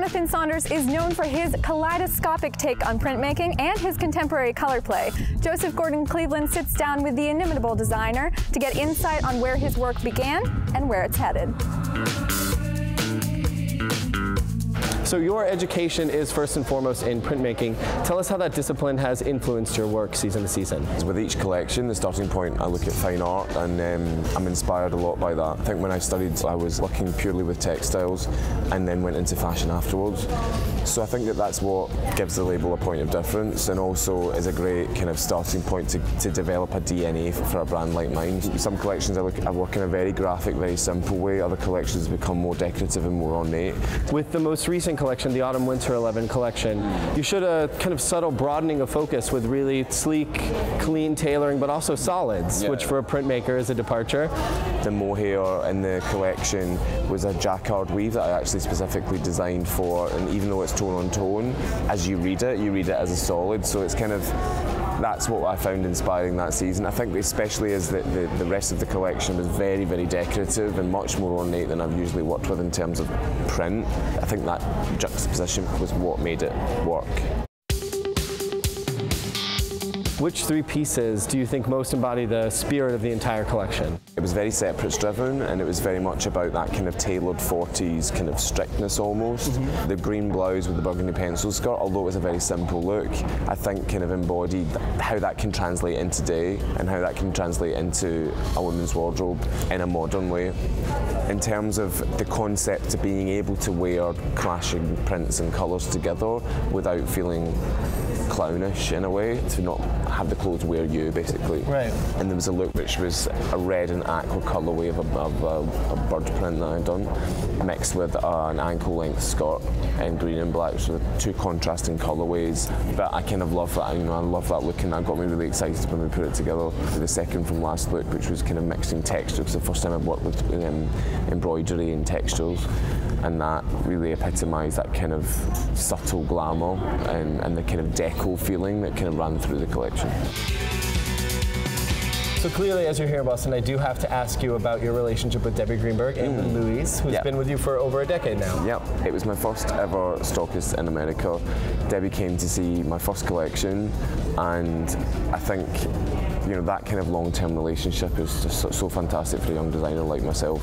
Jonathan Saunders is known for his kaleidoscopic take on printmaking and his contemporary color play. Joseph Gordon-Cleveland sits down with the inimitable designer to get insight on where his work began and where it's headed. So your education is first and foremost in printmaking. Tell us how that discipline has influenced your work season to season. With each collection, the starting point, I look at fine art, and I'm inspired a lot by that. I think when I studied, I was working purely with textiles and then went into fashion afterwards. So I think that that's what gives the label a point of difference, and also is a great kind of starting point to develop a DNA for a brand like mine. Some collections I work in a very graphic, very simple way. Other collections become more decorative and more ornate. With the most recent collection, the Autumn/Winter 11 collection, you showed a kind of subtle broadening of focus with really sleek, clean tailoring, but also solids, which for a printmaker is a departure. The mohair in the collection was a jacquard weave that I actually specifically designed for, and even though it's tone on tone, as you read it as a solid, so it's kind of, that's what I found inspiring that season. I think especially as the rest of the collection was very, very decorative and much more ornate than I've usually worked with in terms of print. I think that juxtaposition was what made it work. Which three pieces do you think most embody the spirit of the entire collection? It was very separates driven, and it was very much about that kind of tailored 40s kind of strictness almost. The green blouse with the burgundy pencil skirt, although it was a very simple look, I think kind of embodied how that can translate into today and how that can translate into a women's wardrobe in a modern way. In terms of the concept of being able to wear clashing prints and colours together without feeling clownish in a way, to not have the clothes wear you basically. Right. And there was a look which was a red and aqua colourway of a bird print that I'd done, mixed with an ankle length skirt in green and black, so two contrasting colourways. But I kind of love that, I love that look, and that got me really excited when we put it together. The second from last look, which was kind of mixing texture, because the first time I've worked with embroidery and textures, and that really epitomised that kind of subtle glamour and the kind of deco feeling that kind of ran through the collection. So clearly, as you're here in Boston, I do have to ask you about your relationship with Debbie Greenberg and Louise, who's been with you for over a decade now. Yep, it was my first ever stockist in America. Debbie came to see my first collection, and I think that kind of long-term relationship is just so fantastic for a young designer like myself.